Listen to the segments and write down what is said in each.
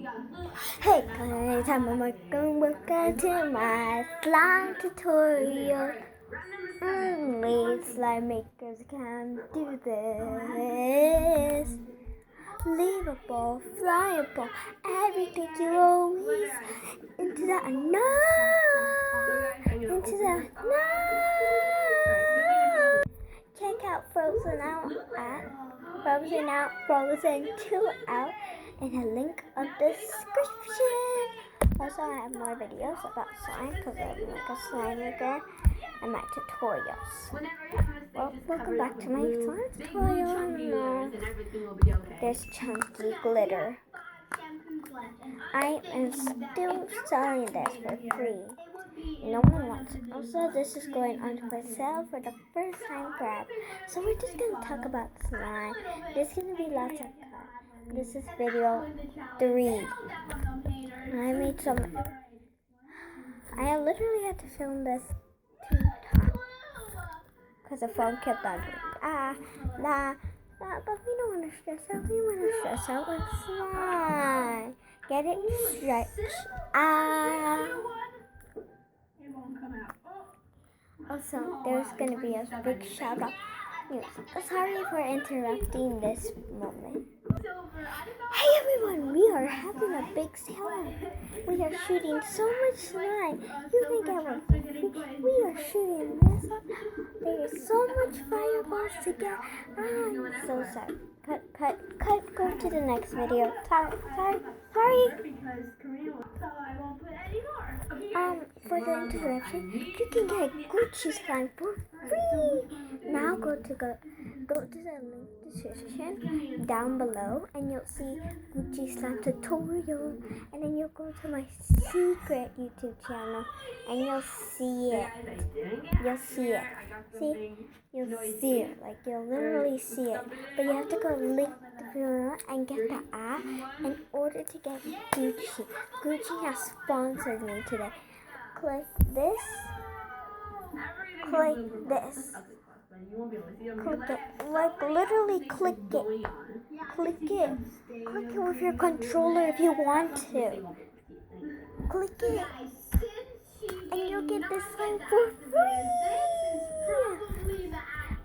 Hey guys, I'm welcome to my slime tutorial. Only slime makers can do this. Leavable, flyable, everything you always into the unknown, into the unknown. Check out Frozen Out at Frozen 2 out in the link of description. Also, I have more videos about slime because I'm like a slime maker and my tutorials. Well, welcome back to my slime tutorial. This chunky glitter. I am still selling this for free. No one wants it. Also, this is going on for sale for the first time grab. So we're just going to talk about slime. There's going to be lots of cuts. This is video 3. I made some. I literally had to film this 2 times. Because the phone kept on doing but we don't want to stress out. We want to stress out with slime. Get it stretched out. Also, there's going to be a big shout out. Sorry for interrupting this moment. Hey everyone, we are having a big sale. We are shooting so much slime. You can get one for free. We are shooting this one. There is so much fireballs to get. I'm so sorry. Cut. Go to the next video. Sorry. For the interruption, you can get Gucci slime for free. Now go to the link description down below and you'll see Gucci slime tutorial, and then you'll go to my secret YouTube channel and you'll see it. You'll see it. Like you'll literally see it. But you have to go link the video and get the app in order to get Gucci. Gucci has sponsored me today. Click this. Click it. Like literally click it. Click it with your controller if you want to. Click it. And you'll get this slime for free.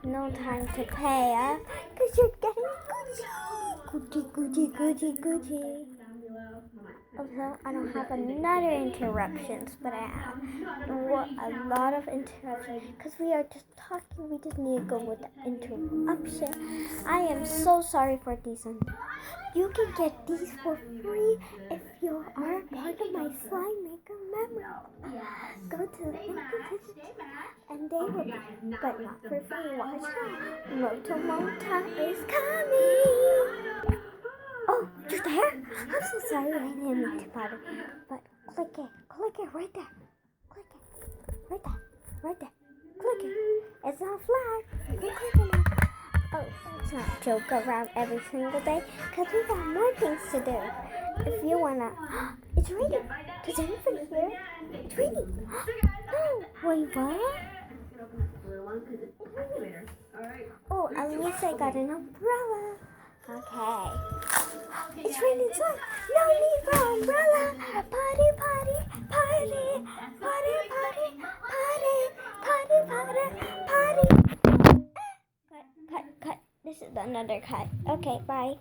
No time to pay, because you're getting Gucci. Also, I don't have another interruptions, but I have a lot of interruptions because we are just talking. We just need to go with the interruption. I am so sorry for these. You can get these for free if you are part of my slime maker memory. Go to the link and they will be, but not for free. Watch out. Mota is coming. Oh, you're there? I'm so sorry I didn't mean to bother. But click it right there. Right there. Click it. It's not flat. You click it. Oh, let's not joke around every single day because we got more things to do. If you wanna, it's raining. Does anybody hear? It's raining. No, wait, what? Oh, at least I got an umbrella. Okay. It's raining so no need for umbrella. Party. Cut. This is another cut. Okay, bye.